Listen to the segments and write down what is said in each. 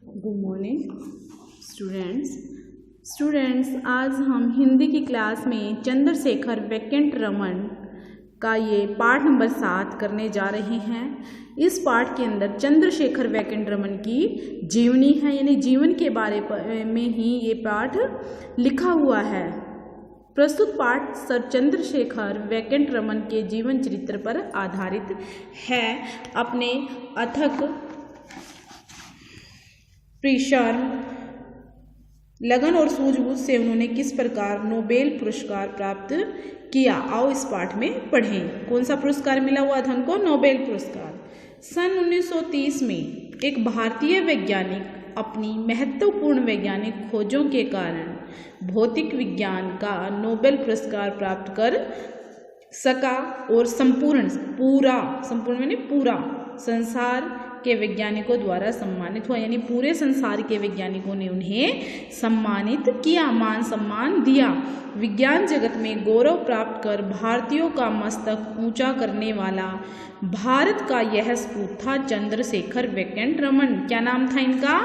Good morning students आज हम हिंदी की क्लास में चंद्रशेखर वेंकट रमन का ये पाठ नंबर 7 करने जा रहे हैं। इस पाठ के अंदर चंद्रशेखर वेंकट रमन की जीवनी है, यानी जीवन के बारे में ही ये पाठ लिखा हुआ है। प्रस्तुत पाठ सर चंद्रशेखर वेंकट रमन के जीवन चरित्र पर आधारित है। अपने अथक परिश्रम, लगन और सूझबूझ से उन्होंने किस प्रकार नोबेल पुरस्कार प्राप्त किया, आओ इस पाठ में पढ़ें। कौन सा पुरस्कार मिला हुआ था उनको? नोबेल पुरस्कार। सन 1930 में एक भारतीय वैज्ञानिक अपनी महत्वपूर्ण वैज्ञानिक खोजों के कारण भौतिक विज्ञान का नोबेल पुरस्कार प्राप्त कर सका और संपूर्ण पूरा संसार के वैज्ञानिकों द्वारा सम्मानित हुआ, यानी पूरे संसार के वैज्ञानिकों ने उन्हें सम्मानित किया, मान सम्मान दिया। विज्ञान जगत में गौरव प्राप्त कर भारतीयों का मस्तक ऊंचा करने वाला भारत का यह सपूत था चंद्रशेखर वेंकट रमन। क्या नाम था इनका?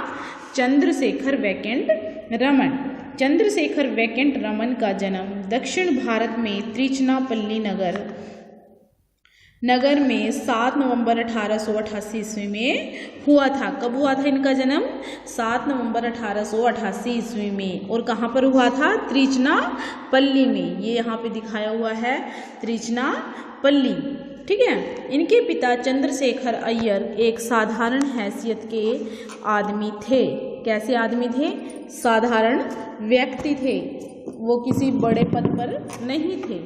चंद्रशेखर वेंकट रमन। चंद्रशेखर वेंकट रमन का जन्म दक्षिण भारत में त्रिचनापल्ली नगर में 7 नवंबर 1888 ईस्वी में हुआ था। कब हुआ था इनका जन्म? 7 नवंबर 1888 ईस्वी में। और कहाँ पर हुआ था? त्रिचनापल्ली में। ये यहाँ पे दिखाया हुआ है त्रिचनापल्ली, ठीक है। इनके पिता चंद्रशेखर अय्यर एक साधारण हैसियत के आदमी थे। कैसे आदमी थे? साधारण व्यक्ति थे, वो किसी बड़े पद पर नहीं थे।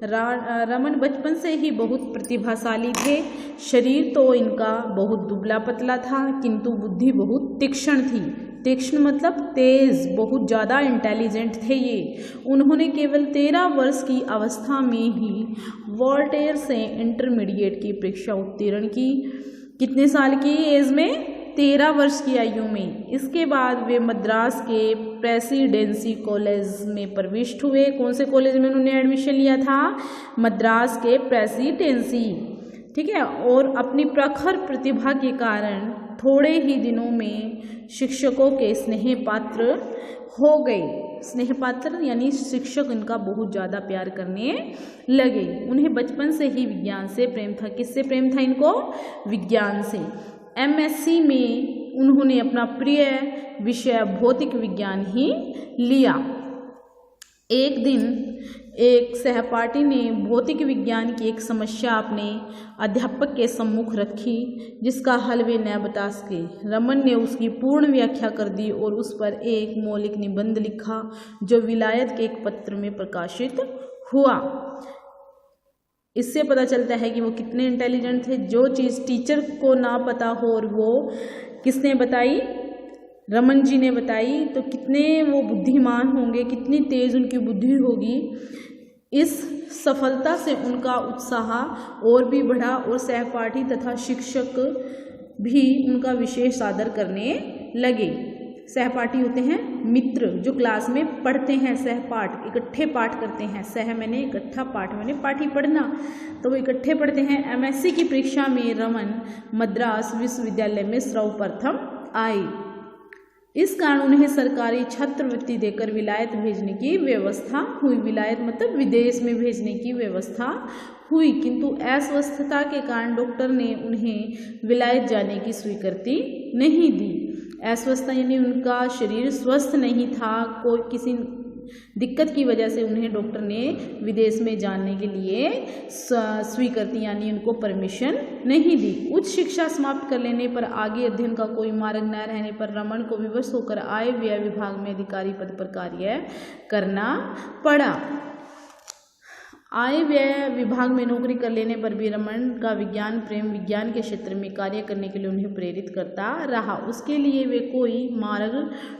रमन बचपन से ही बहुत प्रतिभाशाली थे। शरीर तो इनका बहुत दुबला पतला था, किंतु बुद्धि बहुत तीक्ष्ण थी। तीक्ष्ण मतलब तेज, बहुत ज़्यादा इंटेलिजेंट थे ये। उन्होंने केवल 13 वर्ष की अवस्था में ही वोल्टेयर से इंटरमीडिएट की परीक्षा उत्तीर्ण की। कितने साल की एज में? 13 वर्ष की आयु में। इसके बाद वे मद्रास के प्रेसिडेंसी कॉलेज में प्रविष्ट हुए। कौन से कॉलेज में उन्होंने एडमिशन लिया था? मद्रास के प्रेसिडेंसी, ठीक है। और अपनी प्रखर प्रतिभा के कारण थोड़े ही दिनों में शिक्षकों के स्नेह पात्र हो गए। स्नेह पात्र यानी शिक्षक इनका बहुत ज़्यादा प्यार करने लगे। उन्हें बचपन से ही विज्ञान से प्रेम था। किससे प्रेम था इनको? विज्ञान से। एमएससी में उन्होंने अपना प्रिय विषय भौतिक विज्ञान ही लिया। एक दिन एक सहपाठी ने भौतिक विज्ञान की एक समस्या अपने अध्यापक के सम्मुख रखी, जिसका हल वे न बता सके। रमन ने उसकी पूर्ण व्याख्या कर दी और उस पर एक मौलिक निबंध लिखा, जो विलायत के एक पत्र में प्रकाशित हुआ। इससे पता चलता है कि वो कितने इंटेलिजेंट थे। जो चीज़ टीचर को ना पता हो और वो किसने बताई? रमन जी ने बताई, तो कितने वो बुद्धिमान होंगे, कितनी तेज उनकी बुद्धि होगी। इस सफलता से उनका उत्साह और भी बढ़ा और सहपाठी तथा शिक्षक भी उनका विशेष आदर करने लगे। सहपाठी होते हैं मित्र, जो क्लास में पढ़ते हैं। सहपाठ इकट्ठे पाठ करते हैं। सह मैंने इकट्ठा, पाठ मैंने पाठी पढ़ना, तो वो इकट्ठे पढ़ते हैं। एमएससी की परीक्षा में रमन मद्रास विश्वविद्यालय में सर्वप्रथम आए। इस कारण उन्हें सरकारी छात्रवृत्ति देकर विलायत भेजने की व्यवस्था हुई। विलायत मतलब विदेश में भेजने की व्यवस्था हुई, किंतु अस्वस्थता के कारण डॉक्टर ने उन्हें विलायत जाने की स्वीकृति नहीं दी। अस्वस्थता यानी उनका शरीर स्वस्थ नहीं था, कोई किसी दिक्कत की वजह से उन्हें डॉक्टर ने विदेश में जाने के लिए स्वीकृति यानी उनको परमिशन नहीं दी। उच्च शिक्षा समाप्त कर लेने पर आगे अध्ययन का कोई मार्ग न रहने पर रमन को विवश होकर आय व्यय विभाग में अधिकारी पद पर कार्य करना पड़ा। आय व्यय विभाग में नौकरी कर लेने पर भी रमन का विज्ञान प्रेम विज्ञान के क्षेत्र में कार्य करने के लिए उन्हें प्रेरित करता रहा। उसके लिए वे कोई मार्ग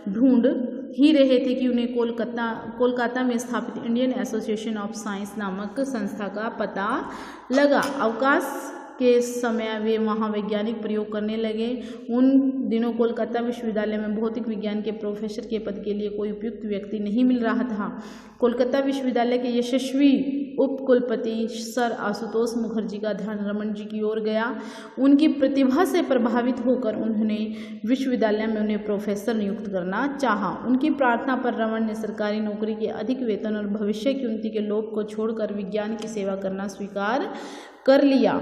ढूंढ ही रहे थे कि उन्हें कोलकाता में स्थापित इंडियन एसोसिएशन ऑफ साइंस नामक संस्था का पता लगा। अवकाश के समय वे वहाँ वैज्ञानिक प्रयोग करने लगे। उन दिनों कोलकाता विश्वविद्यालय में भौतिक विज्ञान के प्रोफेसर के पद के लिए कोई उपयुक्त व्यक्ति नहीं मिल रहा था। कोलकाता विश्वविद्यालय के यशस्वी उपकुलपति सर आशुतोष मुखर्जी का ध्यान रमन जी की ओर गया। उनकी प्रतिभा से प्रभावित होकर उन्होंने विश्वविद्यालय में उन्हें प्रोफेसर नियुक्त करना चाहा। उनकी प्रार्थना पर रमन ने सरकारी नौकरी के अधिक वेतन और भविष्य की उन्नति के लोभ को छोड़कर विज्ञान की सेवा करना स्वीकार कर लिया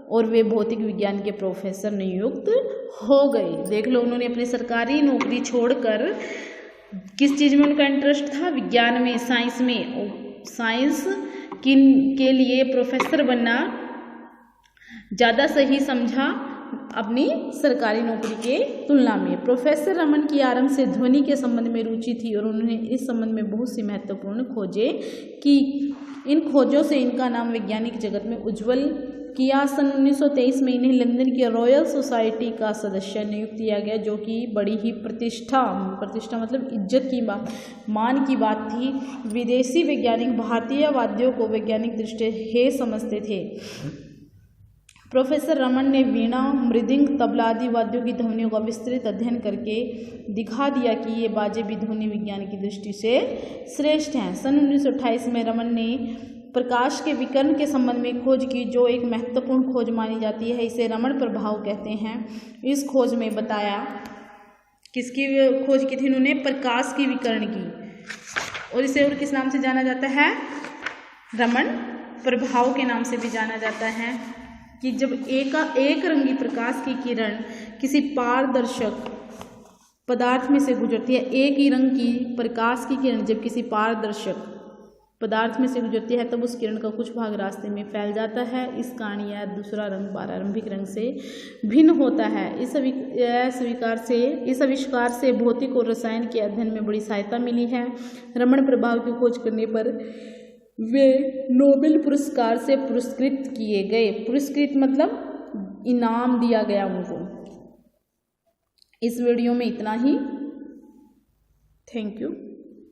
और वे भौतिक विज्ञान के प्रोफेसर नियुक्त हो गए। देख लो, उन्होंने अपनी सरकारी नौकरी छोड़कर किस चीज़ में उनका इंटरेस्ट था? विज्ञान में, साइंस में। साइंस के लिए प्रोफेसर बनना ज़्यादा सही समझा अपनी सरकारी नौकरी के तुलना में। प्रोफेसर रमन की आरंभ से ध्वनि के संबंध में रुचि थी और उन्होंने इस संबंध में बहुत सी महत्वपूर्ण खोजें की। इन खोजों से इनका नाम वैज्ञानिक जगत में उज्जवल किया। सन 1923 में इन्हें लंदन की रॉयल सोसाइटी का सदस्य नियुक्त किया गया, जो कि बड़ी ही प्रतिष्ठा मतलब इज्जत की बात, मान की बात थी। विदेशी वैज्ञानिक भारतीय वाद्यों को वैज्ञानिक दृष्टि से समझते थे। प्रोफेसर रमन ने वीणा, मृदंग, तबला आदि वाद्यों की ध्वनियों का विस्तृत अध्ययन करके दिखा दिया कि ये बाजे भी ध्वनि विज्ञान की दृष्टि से श्रेष्ठ हैं। सन 1928 में रमन ने प्रकाश के विकर्ण के संबंध में खोज की, जो एक महत्वपूर्ण खोज मानी जाती है। इसे रमन प्रभाव कहते हैं। इस खोज में बताया, किसकी खोज की थी उन्होंने? प्रकाश की विकर्ण की। और इसे और किस नाम से जाना जाता है? रमन प्रभाव के नाम से भी जाना जाता है। कि जब एक रंगी प्रकाश की किरण किसी पारदर्शक पदार्थ में से गुजरती है, एक ही रंग की प्रकाश की किरण जब किसी पारदर्शक पदार्थ में से गुजरती है, तब उस किरण का कुछ भाग रास्ते में फैल जाता है। इस कारण यह दूसरा रंग प्रारंभिक रंग से भिन्न होता है। इस आविष्कार से भौतिक और रसायन के अध्ययन में बड़ी सहायता मिली है। रमन प्रभाव की खोज करने पर वे नोबेल पुरस्कार से पुरस्कृत किए गए। पुरस्कृत मतलब इनाम दिया गया उनको। इस वीडियो में इतना ही। Thank you.